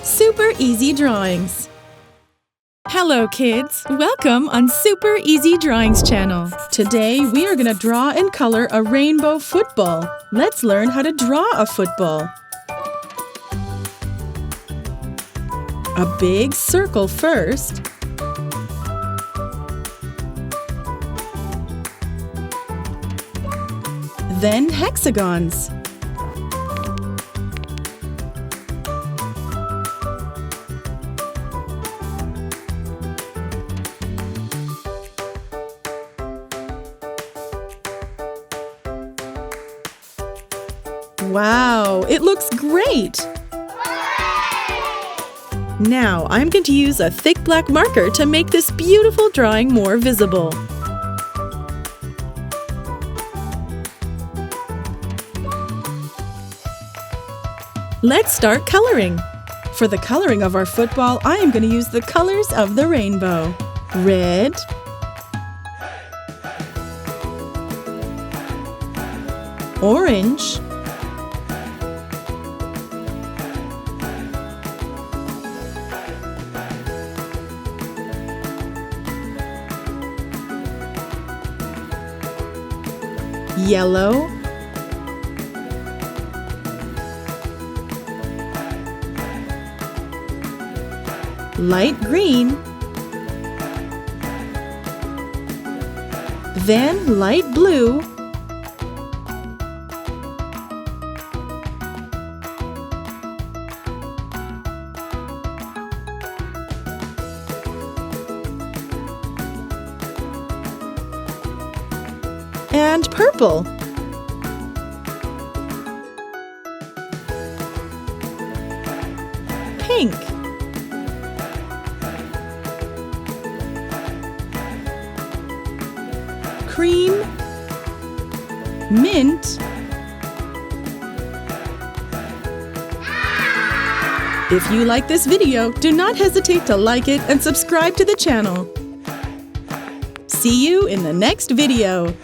Super Easy Drawings. Hello kids! Welcome on Super Easy Drawings channel. Today we are going to draw and color a rainbow football. Let's learn how to draw a football. A big circle first. Then hexagons. Wow, it looks great! Now I'm going to use a thick black marker to make this beautiful drawing more visible. Let's start coloring. For the coloring of our football, I am going to use the colors of the rainbow. Red, orange, yellow, light green, then light blue, and purple. Pink. Cream, mint, if you like this video, do not hesitate to like it and subscribe to the channel. See you in the next video.